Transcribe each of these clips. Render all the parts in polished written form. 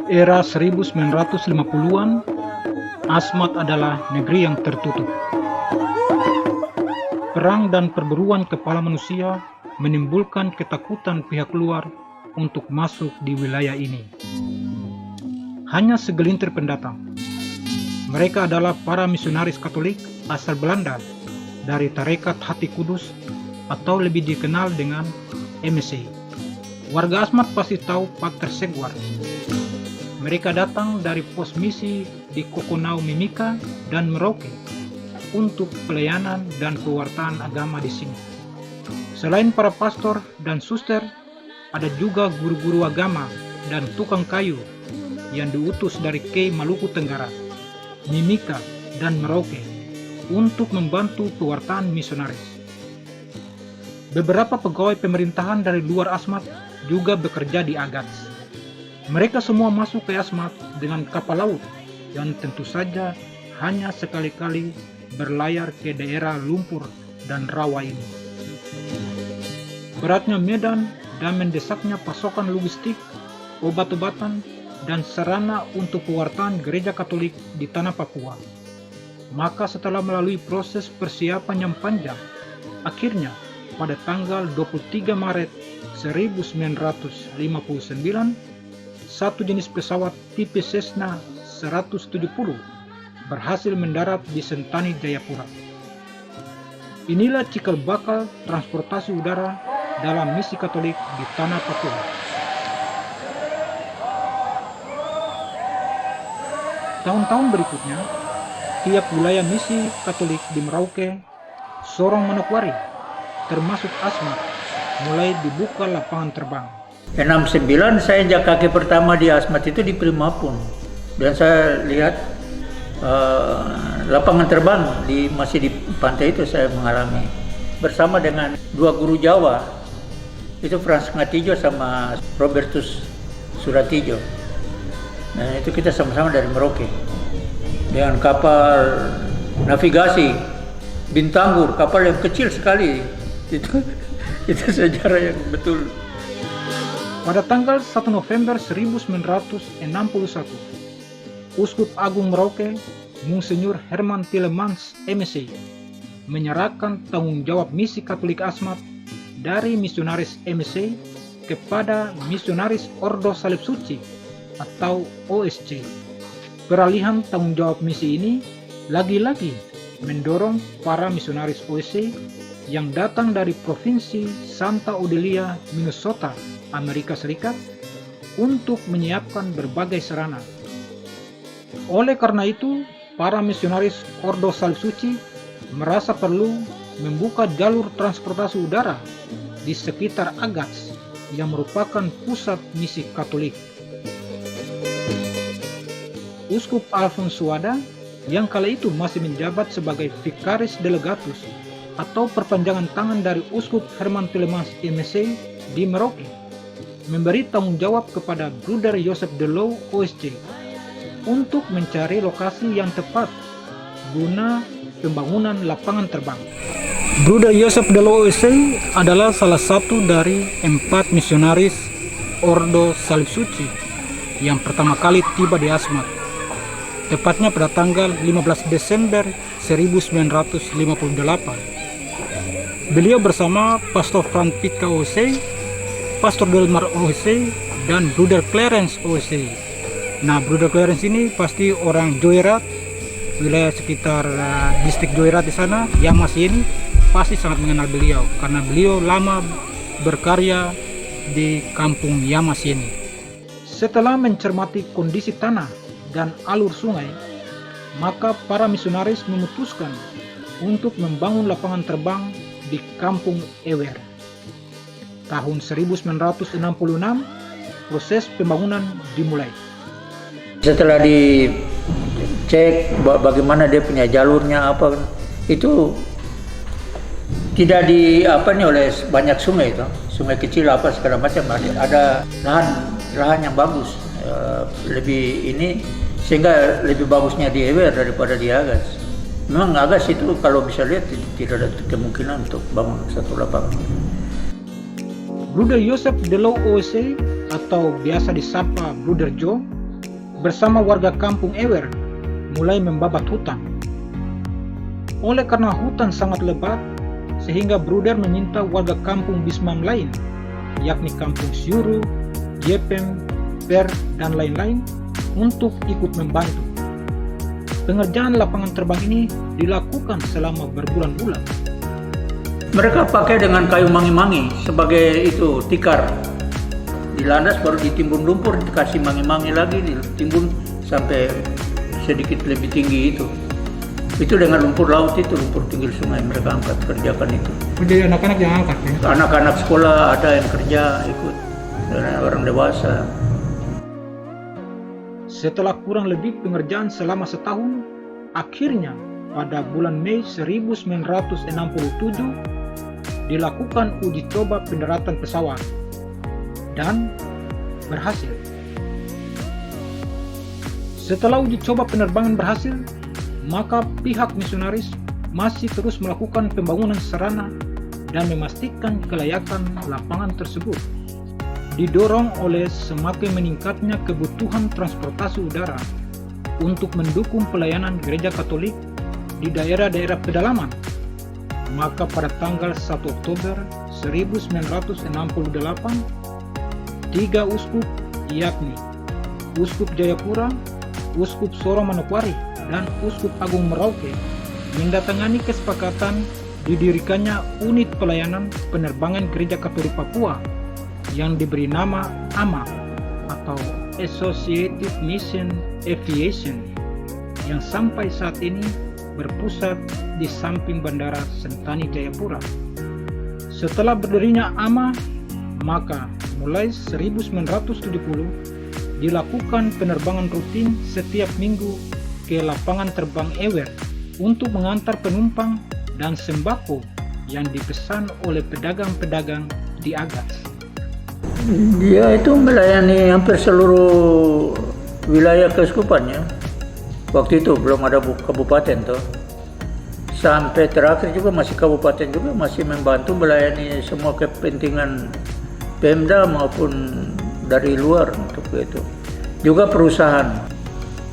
Era 1950-an, Asmat adalah negeri yang tertutup. Perang dan perburuan kepala manusia menimbulkan ketakutan pihak luar untuk masuk di wilayah ini. Hanya segelintir pendatang. Mereka adalah para misionaris Katolik asal Belanda dari Tarekat Hati Kudus atau lebih dikenal dengan MSC. Warga Asmat pasti tahu Pater Seguar. Mereka datang dari pos misi di Kokonau Mimika dan Merauke untuk pelayanan dan pewartaan agama di sini. Selain para pastor dan suster, ada juga guru-guru agama dan tukang kayu yang diutus dari Kei Maluku Tenggara, Mimika, dan Merauke untuk membantu pewartaan misionaris. Beberapa pegawai pemerintahan dari luar Asmat juga bekerja di Agats. Mereka semua masuk ke Asmat dengan kapal laut yang tentu saja hanya sekali-kali berlayar ke daerah lumpur dan rawa ini. Beratnya medan dan mendesaknya pasokan logistik, obat-obatan, dan sarana untuk pewartaan gereja Katolik di tanah Papua. Maka setelah melalui proses persiapan yang panjang, akhirnya pada tanggal 23 Maret 1959, satu jenis pesawat tipe Cessna 170 berhasil mendarat di Sentani, Jayapura. Inilah cikal bakal transportasi udara dalam misi Katolik di tanah Papua. Tahun-tahun berikutnya, tiap wilayah misi Katolik di Merauke, Sorong, Manokwari, termasuk Asmat, mulai dibuka lapangan terbang. 69 saya injak kaki pertama di Asmat itu di Primapun, dan saya lihat lapangan terbang masih di pantai itu saya mengalami bersama dengan dua guru Jawa, itu Frans Ngatijo sama Robertus Suratijo. Nah itu kita sama-sama dari Merauke dengan kapal navigasi Bintanggur, kapal yang kecil sekali. Itu sejarah yang betul. Pada tanggal 1 November 1961, Uskup Agung Merauke, Monsinyur Herman Tielemans MSc, menyerahkan tanggung jawab misi Katolik Asmat dari misionaris MSc kepada misionaris Ordo Salib Suci atau OSC. Peralihan tanggung jawab misi ini lagi-lagi mendorong para misionaris OSC yang datang dari provinsi Santa Odelia, Minnesota, Amerika Serikat, untuk menyiapkan berbagai sarana. Oleh karena itu, para misionaris Ordo Salib Suci merasa perlu membuka jalur transportasi udara di sekitar Agats yang merupakan pusat misi Katolik. Uskup Alphonse Suada yang kala itu masih menjabat sebagai Vicaris Delegatus atau perpanjangan tangan dari Uskup Herman Tielemans MSc di Merauke, memberi tanggung jawab kepada Bruder Joseph Delow OSC untuk mencari lokasi yang tepat guna pembangunan lapangan terbang. Bruder Joseph Delow OSC adalah salah satu dari 4 misionaris Ordo Salib Suci yang pertama kali tiba di Asmat, tepatnya pada tanggal 15 Desember 1958. Beliau bersama Pastor Frank Pitka OSC, Pastor Delmar OSC, dan Bruder Clarence OSC. Nah, Bruder Clarence ini pasti orang Joyrat, wilayah sekitar distrik Joyrat di sana, yang masih ini pasti sangat mengenal beliau karena beliau lama berkarya di kampung Yamasini. Setelah mencermati kondisi tanah dan alur sungai, maka para misionaris memutuskan untuk membangun lapangan terbang di kampung Ewer. Tahun 1966, proses pembangunan dimulai. Setelah dicek bagaimana dia punya jalurnya apa, itu tidak oleh banyak sungai itu, sungai kecil apa segala macam, ada lahan yang bagus, lebih ini sehingga lebih bagusnya di Ewer daripada di Agats. Memang Agats itu kalau bisa lihat tidak ada kemungkinan untuk bangun satu lapangan. Bruder Joseph Delow OSC atau biasa disapa Bruder Joe bersama warga kampung Ewer mulai membabat hutan. Oleh karena hutan sangat lebat, sehingga Bruder meminta warga kampung Bismam lain, yakni kampung Syuru, Jepem, Per, dan lain-lain untuk ikut membantu. Pengerjaan lapangan terbang ini dilakukan selama berbulan-bulan. Mereka pakai dengan kayu mangi-mangi sebagai itu tikar. Dilandas baru ditimbun lumpur, dikasih mangi-mangi lagi, ditimbun sampai sedikit lebih tinggi itu. Itu dengan lumpur laut itu, lumpur pinggir sungai mereka angkat, kerjakan itu. Jadi anak-anak yang angkat ya? Anak-anak sekolah ada yang kerja ikut, dan orang dewasa. Setelah kurang lebih pengerjaan selama setahun, akhirnya pada bulan Mei 1967 dilakukan uji coba pendaratan pesawat dan berhasil. Setelah uji coba penerbangan berhasil, maka pihak misionaris masih terus melakukan pembangunan sarana dan memastikan kelayakan lapangan tersebut. Didorong oleh semakin meningkatnya kebutuhan transportasi udara untuk mendukung pelayanan gereja Katolik di daerah-daerah pedalaman, maka pada tanggal 1 Oktober 1968, 3 uskup, yakni Uskup Jayapura, Uskup Sorong Manokwari, dan Uskup Agung Merauke mendatangani kesepakatan didirikannya unit pelayanan penerbangan Gereja Katolik Papua yang diberi nama AMA atau Associated Mission Aviation, yang sampai saat ini berpusat di samping Bandara Sentani Jayapura. Setelah berdirinya AMA, maka mulai 1970 dilakukan penerbangan rutin setiap minggu ke lapangan terbang Ewer untuk mengantar penumpang dan sembako yang dipesan oleh pedagang-pedagang di Agas. Dia itu melayani hampir seluruh wilayah keuskupannya. Waktu itu belum ada kabupaten tuh. Sampai terakhir juga masih kabupaten juga masih membantu melayani semua kepentingan Pemda maupun dari luar untuk itu. Juga perusahaan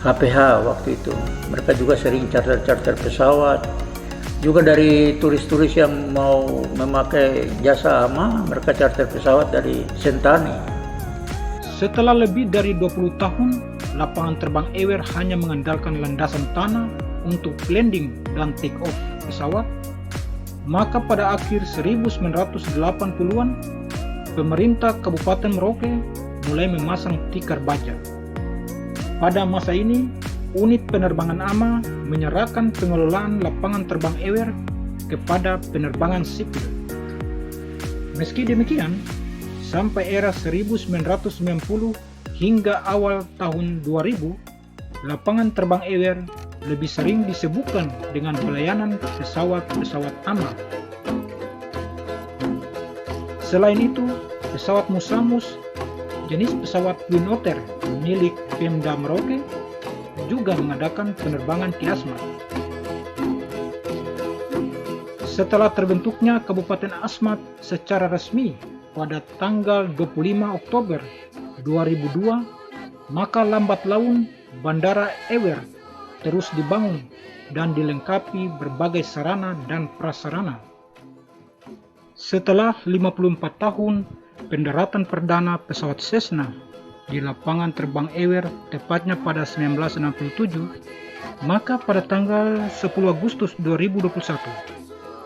HPH waktu itu. Mereka juga sering charter pesawat. Juga dari turis-turis yang mau memakai jasa AMA, mereka charter pesawat dari Sentani. Setelah lebih dari 20 tahun, lapangan terbang Ewer hanya mengandalkan landasan tanah untuk landing dan take off pesawat. Maka pada akhir 1980-an, pemerintah Kabupaten Merauke mulai memasang tikar baja. Pada masa ini, unit penerbangan AMA menyerahkan pengelolaan lapangan terbang Ewer kepada penerbangan sipil. Meski demikian, sampai era 1990 hingga awal tahun 2000, lapangan terbang Ewer lebih sering disebutkan dengan pelayanan pesawat-pesawat AMA. Selain itu, pesawat Musamus jenis pesawat Twin Otter milik Pemda Merauke juga mengadakan penerbangan ke Asmat. Setelah terbentuknya Kabupaten Asmat secara resmi pada tanggal 25 Oktober 2002, maka lambat laun Bandara Ewer terus dibangun dan dilengkapi berbagai sarana dan prasarana. Setelah 54 tahun pendaratan perdana pesawat Cessna di lapangan terbang Ewer tepatnya pada 1967, maka pada tanggal 10 Agustus 2021,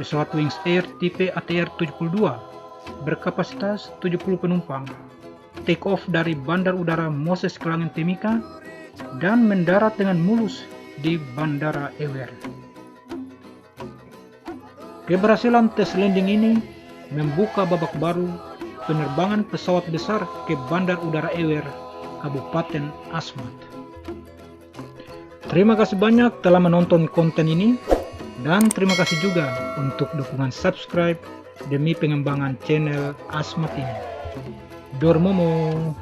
pesawat Wings Air tipe ATR 72 berkapasitas 70 penumpang take off dari Bandar Udara Moses Kelangan Timika dan mendarat dengan mulus di Bandara Ewer. Keberhasilan tes landing ini membuka babak baru penerbangan pesawat besar ke Bandar Udara Ewer, Kabupaten Asmat. Terima kasih banyak telah menonton konten ini, dan terima kasih juga untuk dukungan subscribe demi pengembangan channel Asmat ini. Dormomo.